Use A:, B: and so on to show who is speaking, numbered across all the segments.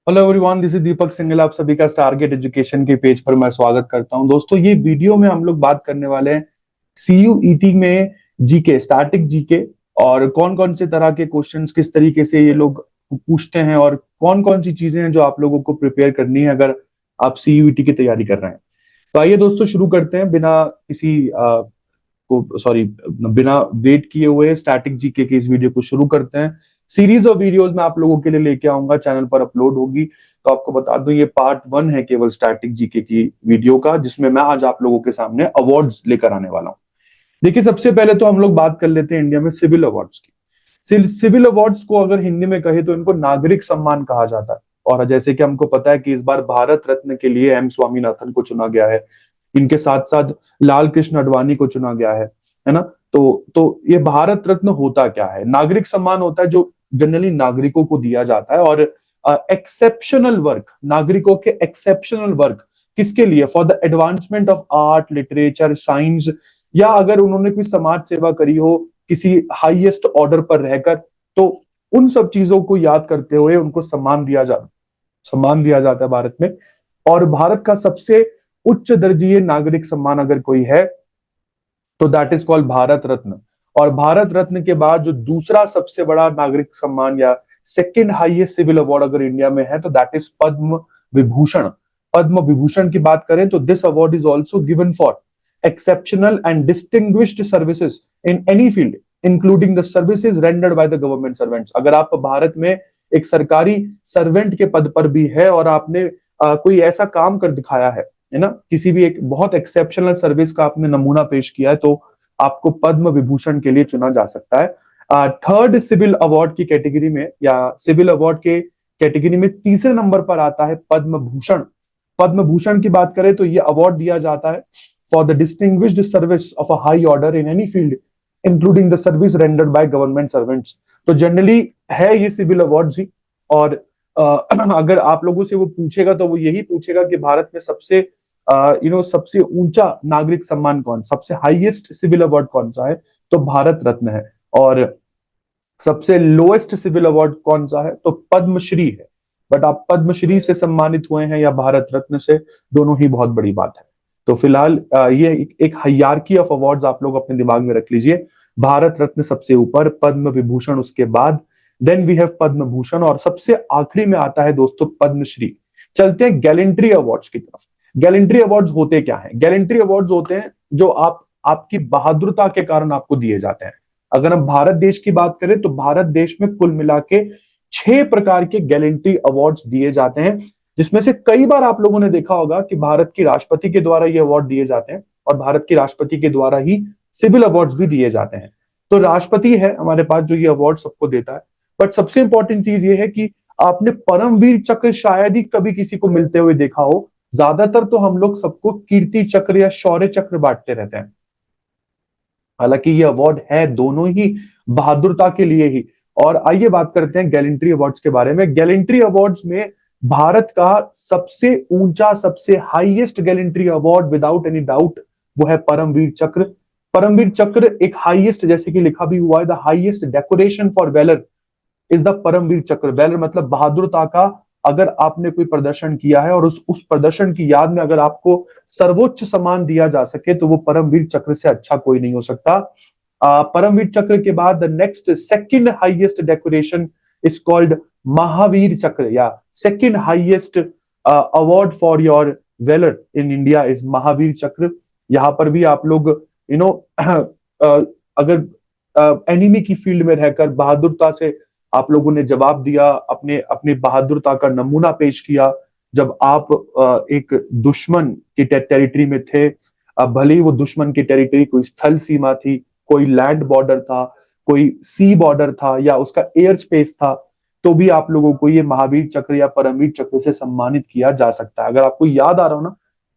A: Hello everyone, this is Deepak single. आप सभी का टारगेट एजुकेशन के पेज पर मैं स्वागत करता हूं। दोस्तों, ये वीडियो में हम लोग बात करने वाले हैं सीयूईटी में जीके, स्टैटिक जीके, और कौन कौन से तरह के क्वेश्चंस किस तरीके से ये लोग पूछते हैं और कौन कौन सी चीजें हैं जो आप लोगों को प्रिपेयर करनी है अगर आप सीयूईटी की तैयारी कर रहे हैं। तो आइए दोस्तों, शुरू करते हैं बिना किसी को सॉरी बिना वेट किए हुए स्टैटिक जीके के इस वीडियो को शुरू करते हैं। सीरीज ऑफ वीडियोस मैं आप लोगों के लिए लेके आऊंगा, चैनल पर अपलोड होगी। तो आपको बता दूं, ये पार्ट 1 है केवल स्टैटिक जीके की वीडियो का, जिसमें मैं आज आप लोगों के सामने अवार्ड्स लेकर आने वाला हूं। देखिए, सबसे पहले तो हम लोग बात कर लेते हैं इंडिया में सिविल अवार्ड्स की। सिविल अवार्ड्स को अगर हिंदी में कहे तो इनको नागरिक सम्मान कहा जाता है। और जैसे कि हमको पता है कि इस बार भारत रत्न के लिए एम स्वामीनाथन को चुना गया है। इनके साथ साथ लाल कृष्ण आडवाणी को चुना गया है ना। तो ये भारत रत्न होता क्या है? नागरिक सम्मान होता है जो जनरली नागरिकों को दिया जाता है। और एक्सेप्शनल वर्क, नागरिकों के एक्सेप्शनल वर्क किसके लिए? For the advancement of art, literature, science, या अगर उन्होंने कोई समाज सेवा करी हो किसी हाईएस्ट ऑर्डर पर रहकर, तो उन सब चीजों को याद करते हुए उनको सम्मान दिया जाता है भारत में। और भारत का सबसे उच्च दर्जीय नागरिक सम्मान अगर कोई है तो that is called Bharat Ratna. और भारत रत्न के बाद जो दूसरा सबसे बड़ा नागरिक सम्मान या सेकंड हाईएस्ट सिविल अवार्ड अगर इंडिया में है तो दैट इज पद्म विभूषण। पद्म विभूषण की बात करें तो this award is also given for exceptional and distinguished services in any field including the services rendered by the government servants. अगर आप भारत में एक सरकारी सर्वेंट के पद पर भी है और आपने कोई ऐसा काम कर दिखाया है ना, किसी भी एक बहुत एक्सेप्शनल सर्विस का आपने नमूना पेश किया है, तो आपको पद्म विभूषण के लिए चुना जा सकता है। थर्ड सिविल अवार्ड की कैटेगरी में या सिविल अवार्ड के कैटेगरी में तीसरे नंबर पर आता है पद्म भूषण। पद्म भूषण की बात करें तो ये अवार्ड दिया जाता है for the distinguished service of a high order in any field including the service rendered by government servants. तो जनरली है ये सिविल अवार्ड्स ही। और अगर आप लोगों से वो पूछेगा तो वो यही पूछेगा कि भारत में सबसे सबसे ऊंचा नागरिक सम्मान कौन, सबसे हाईएस्ट सिविल अवार्ड कौन सा है, तो भारत रत्न है। और सबसे लोएस्ट सिविल अवार्ड कौन सा है, तो पद्मश्री है। बट आप पद्मश्री से सम्मानित हुए हैं या भारत रत्न से, दोनों ही बहुत बड़ी बात है। तो फिलहाल ये एक हायरार्की ऑफ अवार्ड्स आप लोग अपने दिमाग में रख लीजिए। भारत रत्न सबसे ऊपर, पद्म विभूषण उसके बाद, then we have Padma Bhushan, और सबसे आखिरी में आता है दोस्तों पद्मश्री। चलते हैं गैलेंट्री अवार्ड्स की तरफ। गैलेंट्री अवार्ड्स होते क्या हैं? गैलेंट्री अवार्ड्स होते हैं जो आपकी बहादुरता के कारण आपको दिए जाते हैं। अगर हम भारत देश की बात करें तो भारत देश में कुल मिला के 6 प्रकार के गैलेंट्री अवार्ड्स दिए जाते हैं, जिसमें से कई बार आप लोगों ने देखा होगा कि भारत की राष्ट्रपति के द्वारा ये अवार्ड दिए जाते हैं और भारत की राष्ट्रपति के द्वारा ही सिविल अवार्ड्स भी दिए जाते हैं। तो राष्ट्रपति है हमारे पास जो ये अवार्ड सबको देता है। बट सबसे इंपॉर्टेंट चीज ये है कि आपने परमवीर चक्र शायद ही कभी किसी को मिलते हुए देखा हो। ज्यादातर तो हम लोग सबको कीर्ति चक्र या शौर्य चक्र बांटते रहते हैं। हालांकि ये अवार्ड है दोनों ही बहादुरता के लिए ही। और आइए बात करते हैं गैलेंट्री अवार्ड्स के बारे में। गैलेंट्री अवार्ड्स में भारत का सबसे ऊंचा, सबसे highest gallantry award without any doubt वो है परमवीर चक्र। परमवीर चक्र एक हाईएस्ट, जैसे कि लिखा भी हुआ है, the highest decoration for valour is the Paramvir Chakra. Valour मतलब बहादुरता का। अगर आपने कोई प्रदर्शन किया है और उस प्रदर्शन की याद में अगर आपको सर्वोच्च सम्मान दिया जा सके तो वो परमवीर चक्र से अच्छा कोई नहीं हो सकता। परमवीर चक्र के बाद the next second highest decoration is called Mahavir Chakra, या second highest award for your valour in India is Mahavir Chakra. यहां पर भी आप लोग अगर एनिमी की फील्ड में रहकर बहादुरता से आप लोगों ने जवाब दिया, अपने अपनी बहादुरता का नमूना पेश किया। जब आप एक दुश्मन की टेरिटरी में थे, भले ही वो दुश्मन की टेरिटरी कोई स्थल सीमा थी, कोई लैंड बॉर्डर था, कोई सी बॉर्डर था, या उसका एयर स्पेस था, तो भी आप लोगों को ये महावीर चक्र या परमवीर चक्र से सम्मानित किया जा सकता है। अगर आपको याद आ रहा हो ना,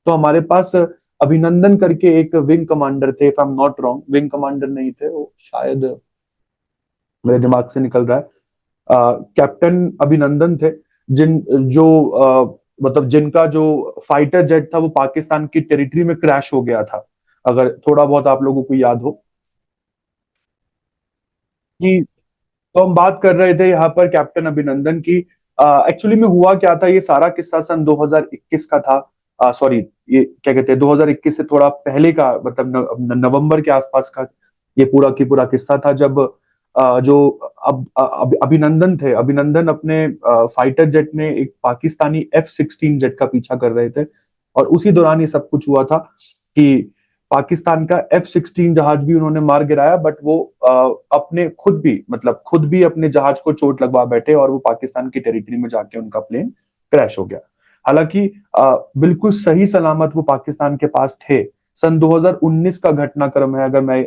A: तो हमारे पास अभिनंदन करके एक विंग कमांडर थे, if I am not wrong, wing commander नहीं थे वो, शायद मेरे दिमाग से निकल रहा है, कैप्टन अभिनंदन थे, जिन जो मतलब जिनका जो फाइटर जेट था वो पाकिस्तान की टेरिटरी में क्रैश हो गया था, अगर थोड़ा बहुत आप लोगों को याद हो कि। तो हम बात कर रहे थे यहाँ पर कैप्टन अभिनंदन की। एक्चुअली में हुआ क्या था, ये सारा किस्सा सन 2021 का था, सॉरी ये क्या कहते हैं 2021 से थोड़ा पहले का, मतलब नवंबर के आसपास का ये पूरा की पूरा किस्सा था, जब जो अभिनंदन थे, अभिनंदन अपने फाइटर जेट में एक पाकिस्तानी F-16 जेट का पीछा कर रहे थे, और उसी दौरान ये सब कुछ हुआ था कि पाकिस्तान का F-16 जहाज भी उन्होंने मार गिराया, बट वो अपने खुद भी अपने जहाज को चोट लगवा बैठे, और वो पाकिस्तान की टेरिटरी में जाके उनका प्लेन क्रैश हो गया। हालांकि बिल्कुल सही सलामत वो पाकिस्तान के पास थे। सन 2019 का घटनाक्रम है, अगर मैं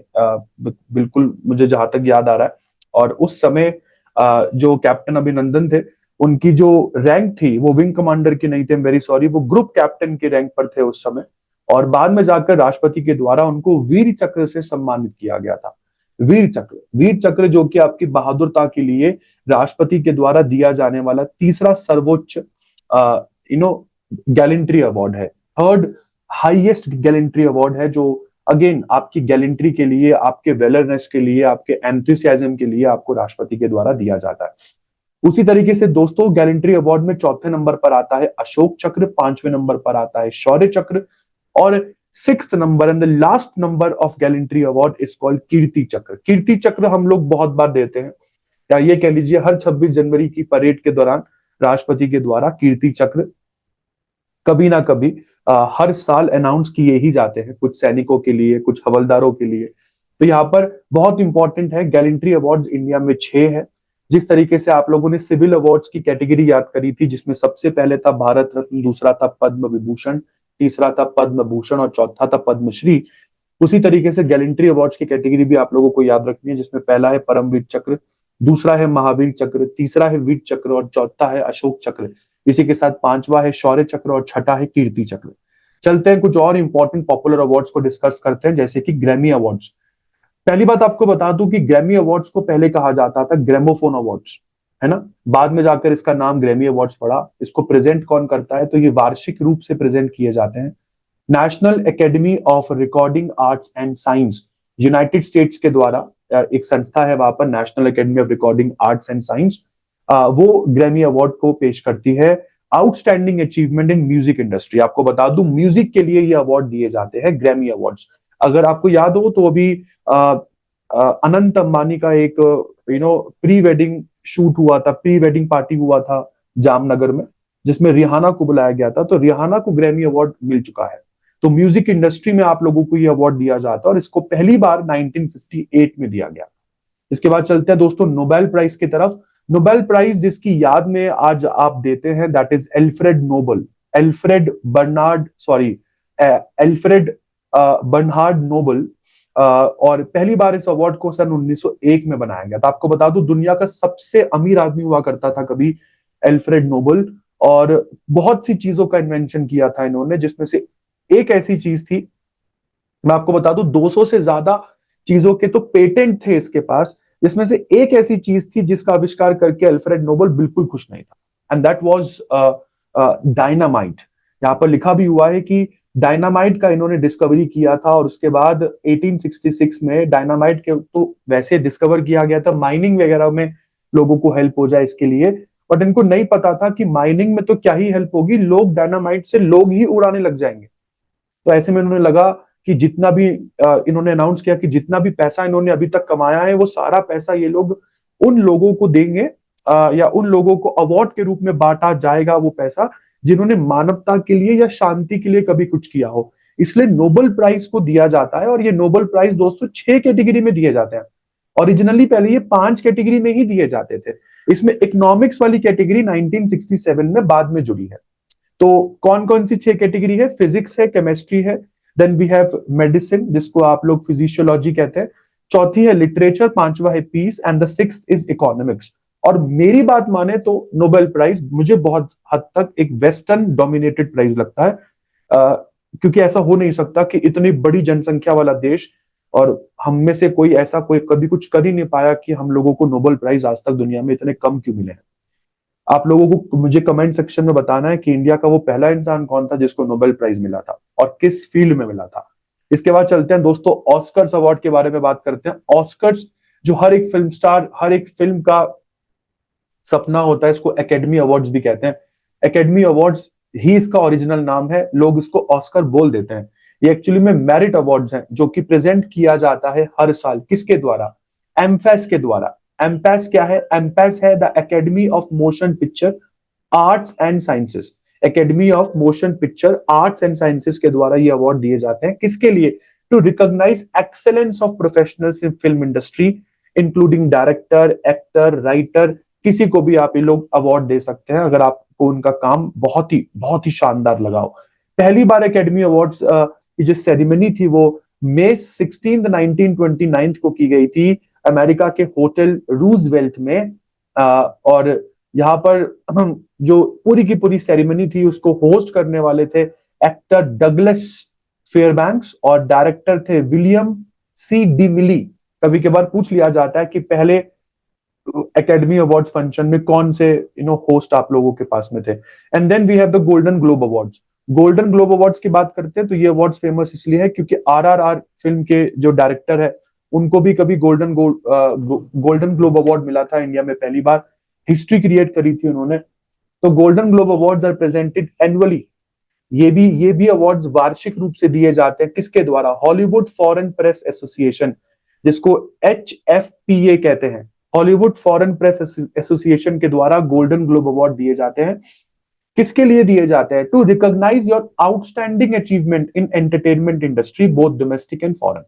A: बिल्कुल मुझे जहां तक याद आ रहा है, और उस समय जो कैप्टन अभिनंदन थे, उनकी जो रैंक थी वो विंग कमांडर की नहीं थे, वेरी सॉरी, वो ग्रुप कैप्टन की रैंक पर थे उस समय, और बाद में जाकर राष्ट्रपति के द्वारा उनको वीर चक्र से सम्मानित किया गया था। वीर चक्र जो कि आपकी बहादुरता के लिए राष्ट्रपति के द्वारा दिया जाने वाला तीसरा सर्वोच्च गैलेंट्री अवार्ड है, थर्ड हाईएस्ट गैलेंट्री अवार्ड है, जो अगेन आपकी गैलेंट्री के लिए, आपके वेलरनेस के लिए, आपके एंथुसियाज्म के लिए आपको राष्ट्रपति के द्वारा दिया जाता है। उसी तरीके से दोस्तों गैलेंट्री अवार्ड में चौथे नंबर पर आता है अशोक चक्र, पांचवें नंबर पर आता है शौर्य चक्र, और sixth number and the last number of gallantry award is called Kirti Chakra. Kirti चक्र हम लोग बहुत बार देते हैं, या ये कह लीजिए हर 26 जनवरी की परेड के दौरान राष्ट्रपति के द्वारा कीर्ति चक्र कभी ना कभी हर साल अनाउंस किए ही जाते हैं, कुछ सैनिकों के लिए, कुछ हवलदारों के लिए। तो यहाँ पर बहुत इंपॉर्टेंट है, गैलेंट्री अवार्ड्स इंडिया में 6 है। जिस तरीके से आप लोगों ने सिविल अवार्ड्स की कैटेगरी याद करी थी, जिसमें सबसे पहले था भारत रत्न, दूसरा था पद्म विभूषण, तीसरा था पद्म भूषण, और चौथा था पद्मश्री। उसी तरीके से गैलेंट्री अवार्ड्स की कैटेगरी भी आप लोगों को याद रखनी है, जिसमें पहला है परमवीर चक्र, दूसरा है महावीर चक्र, तीसरा है वीर चक्र, और चौथा है अशोक चक्र। इसी के साथ पांचवा है शौर्य चक्र, और छठा है कीर्ति चक्र। चलते हैं कुछ और इंपॉर्टेंट पॉपुलर अवार्ड्स को डिस्कस करते हैं, जैसे कि ग्रैमी अवार्ड्स। पहली बात आपको बता दूं कि ग्रैमी अवार्ड्स को पहले कहा जाता था ग्रामोफोन अवार्ड्स, है ना, बाद में जाकर इसका नाम ग्रैमी अवार्ड्स पड़ा। इसको प्रेजेंट कौन करता है, तो ये वार्षिक रूप से प्रेजेंट किए जाते हैं national academy of recording arts and science, United states के द्वारा एक संस्था है वहां पर, national academy of recording arts and science, वो ग्रैमी अवार्ड को पेश करती है। Outstanding achievement in music industry, आपको बता दूं म्यूजिक के लिए ये अवार्ड दिए जाते हैं ग्रैमी अवार्ड्स। अगर आपको याद हो तो अभी अनंत अंबानी का एक प्री वेडिंग शूट हुआ था, प्री वेडिंग पार्टी हुआ था जामनगर में, जिसमें रिहाना को बुलाया गया था, तो रिहाना को ग्रैमी अवार्ड मिल चुका है। तो म्यूजिक इंडस्ट्री में आप लोगों को ये अवार्ड दिया जाता है, और इसको पहली बार 1958 में दिया गया। इसके बाद चलते हैं दोस्तों नोबेल प्राइज की तरफ। नोबेल प्राइज जिसकी याद में आज आप देते हैं, that is Alfred Nobel, Alfred Bernard Nobel. और पहली बार इस अवार्ड को सन 1901 में बनाया गया था। आपको बता दूं दुनिया का सबसे अमीर आदमी हुआ करता था कभी एल्फ्रेड नोबल, और बहुत सी चीजों का इन्वेंशन किया था इन्होंने, जिसमें से एक ऐसी चीज थी, मैं आपको बता दूं 200 से ज्यादा चीजों के तो पेटेंट थे इसके पास, जिसमें से एक ऐसी चीज थी जिसका आविष्कार करके अल्फ्रेड नोबल बिल्कुल खुश नहीं था, एंड दैट वाज डायनामाइट। यहाँ पर लिखा भी हुआ है कि डायनामाइट का इन्होंने डिस्कवरी किया था, और उसके बाद 1866 में डायनामाइट के तो वैसे डिस्कवर किया गया था माइनिंग वगैरह में लोगों को हेल्प हो जाए इसके लिए, बट इनको नहीं पता था कि माइनिंग में तो क्या ही हेल्प होगी, लोग डायनामाइट से लोग ही उड़ाने लग जाएंगे। तो ऐसे में उन्होंने लगा कि जितना भी इन्होंने अनाउंस किया कि जितना भी पैसा इन्होंने अभी तक कमाया है, वो सारा पैसा ये लोग उन लोगों को देंगे, या उन लोगों को अवार्ड के रूप में बांटा जाएगा वो पैसा जिन्होंने मानवता के लिए या शांति के लिए कभी कुछ किया हो। इसलिए नोबेल प्राइज को दिया जाता है, और ये नोबेल प्राइज दोस्तों 6 कैटेगरी में दिए जाते हैं। ओरिजिनली पहले ये 5 कैटेगरी में ही दिए जाते थे। इसमें इकोनॉमिक्स वाली कैटेगरी 1967 में बाद में जुड़ी है। तो कौन कौन सी 6 कैटेगरी है, फिजिक्स है, केमिस्ट्री है, देन वी हैव मेडिसिन जिसको आप लोग फिजिशियोलॉजी कहते हैं, चौथी है लिटरेचर, पांचवा है peace, and the sixth is economics. और मेरी बात माने तो नोबेल प्राइज मुझे बहुत हद तक एक वेस्टर्न डोमिनेटेड प्राइज लगता है, क्योंकि ऐसा हो नहीं सकता कि इतनी बड़ी जनसंख्या वाला देश और हम में से कोई ऐसा कोई कभी कुछ कर ही नहीं पाया कि हम लोगों को नोबेल प्राइज आज तक दुनिया में इतने कम क्यों मिले हैं। आप लोगों को मुझे कमेंट सेक्शन में बताना है कि इंडिया का वो पहला इंसान कौन था जिसको नोबेल प्राइज मिला था और किस फील्ड में मिला था। इसके बाद चलते हैं दोस्तों ऑस्कर्स अवार्ड के बारे में बात करते हैं। ऑस्कर्स जो हर एक फिल्म स्टार, हर एक फिल्म का सपना होता है, इसको एकेडमी अवार्ड्स भी कहते हैं। एकेडमी अवार्ड्स ही इसका ओरिजिनल नाम है, लोग इसको ऑस्कर बोल देते हैं। ये एक्चुअली में मेरिट अवार्ड्स हैं जो कि प्रेजेंट किया जाता है हर साल। किसके द्वारा? एम्फेस के द्वारा। एम्पेस क्या है? एम्पेस है the academy of motion picture arts and sciences. Academy of motion picture arts and sciences के द्वारा ये अवार्ड दिए जाते हैं। किसके लिए? To recognise excellence of professionals in film industry including director, actor, writer, किसी को भी आप ये लोग अवार्ड दे सकते हैं अगर आपको उनका काम बहुत ही शानदार लगा हो। पहली बार एकेडमी अवार्ड्स की जो सेरेमनी थी वो मई 16 1929 को की गई थी अमेरिका के होटल रूजवेल्ट में। और यहाँ पर जो पूरी की पूरी सेरेमनी थी उसको होस्ट करने वाले थे एक्टर डगलस फेयरबैंक्स और डायरेक्टर थे विलियम सी डिमिली। कभी कभार पूछ लिया जाता है कि पहले एकेडमी अवार्ड्स फंक्शन में कौन से होस्ट आप लोगों के पास में थे। And then we have the Golden Globe awards. Golden Globe awards की बात करते हैं तो ये अवार्ड्स फेमस इसलिए है क्योंकि आरआरआर फिल्म के जो डायरेक्टर है उनको भी कभी गोल्डन ग्लोब अवार्ड मिला था इंडिया में पहली बार। हिस्ट्री क्रिएट करी थी उन्होंने। तो Golden Globe awards are presented annually. ये भी अवार्ड्स वार्षिक रूप से दिए जाते हैं। किसके द्वारा? हॉलीवुड फॉरेन प्रेस एसोसिएशन, जिसको HFPA कहते हैं। हॉलीवुड फॉरेन प्रेस एसोसिएशन के द्वारा गोल्डन ग्लोब अवार्ड दिए जाते हैं। किसके लिए दिए जाते हैं? To recognise your outstanding achievement in entertainment industry both domestic and foreign.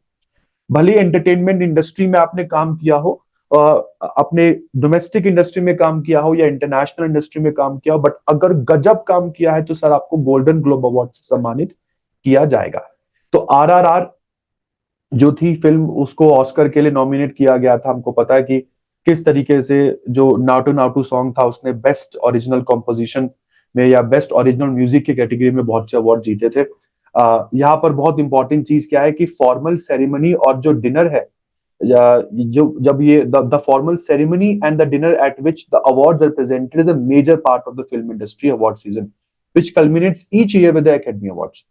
A: भले एंटरटेनमेंट इंडस्ट्री में आपने काम किया हो, अपने डोमेस्टिक इंडस्ट्री में काम किया हो या इंटरनेशनल इंडस्ट्री में काम किया हो, बट अगर गजब काम किया है तो सर आपको गोल्डन ग्लोब अवार्ड से सम्मानित किया जाएगा। तो आरआरआर जो थी फिल्म उसको ऑस्कर के लिए नॉमिनेट किया गया था। हमको पता है कि किस तरीके से जो नाटू नाटू सॉन्ग था उसने बेस्ट ओरिजिनल कॉम्पोजिशन में या बेस्ट ओरिजिनल म्यूजिक की कैटेगरी में बहुत से अवार्ड जीते थे। यहाँ पर बहुत इंपॉर्टेंट चीज क्या है कि फॉर्मल सेरेमनी और जो डिनर है, जो जब ये the formal ceremony and the dinner at which the awards are presented is a major part of the film industry award season which culminates each year with the academy awards.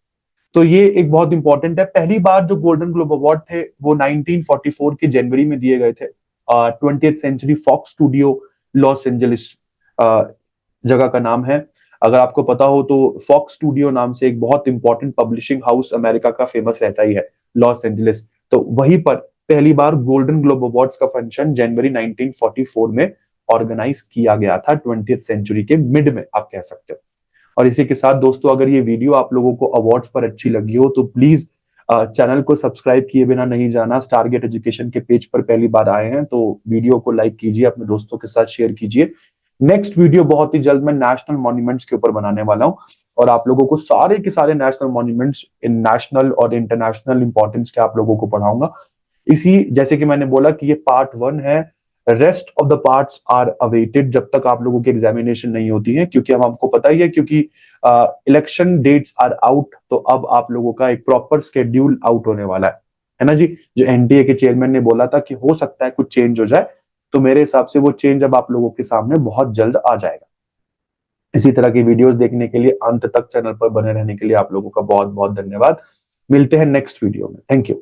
A: तो ये एक बहुत important है। पहली बार जो golden globe award थे वो 1944 के जनवरी में दिए गए थे। 20th century Fox studio Los Angeles जगह का नाम है। अगर आपको पता हो तो फॉक्स स्टूडियो नाम से एक बहुत इंपॉर्टेंट पब्लिशिंग हाउस अमेरिका का फेमस रहता ही है लॉस एंजलिस। तो वहीं पर पहली बार गोल्डन ग्लोब अवार्ड्स का फंक्शन जनवरी 1944 में ऑर्गेनाइज किया गया था, 20th सेंचुरी के मिड में आप कह सकते हो। और इसी के साथ दोस्तों अगर ये वीडियो आप लोगों को अवार्ड्स पर अच्छी लगी हो तो प्लीज चैनल को सब्सक्राइब किए बिना नहीं जाना। स्टारगेट एजुकेशन के पेज पर पहली बार आए हैं तो वीडियो को लाइक कीजिए, अपने दोस्तों के साथ शेयर कीजिए। नेक्स्ट वीडियो बहुत ही जल्द मैं नेशनल मॉन्यूमेंट्स के ऊपर बनाने वाला हूं और आप लोगों को सारे के सारे नेशनल मॉन्यूमेंट्स इन नेशनल और इंटरनेशनल इंपॉर्टेंस के आप लोगों को पढ़ाऊंगा। इसी जैसे कि मैंने बोला कि ये पार्ट 1 है, rest of the parts are awaited जब तक आप लोगों की एग्जामिनेशन नहीं होती है, क्योंकि हम आपको पता ही है क्योंकि इलेक्शन डेट्स आर आउट। तो अब आप लोगों का एक प्रॉपर स्केड्यूल आउट होने वाला है ना जी। जो एनटीए के चेयरमैन ने बोला था कि हो सकता है कुछ चेंज हो जाए, तो मेरे हिसाब से वो चेंज अब आप लोगों के सामने बहुत जल्द आ जाएगा। इसी तरह की वीडियोस देखने के लिए अंत तक चैनल पर बने रहने के लिए आप लोगों का बहुत बहुत धन्यवाद। मिलते हैं नेक्स्ट वीडियो में। Thank you.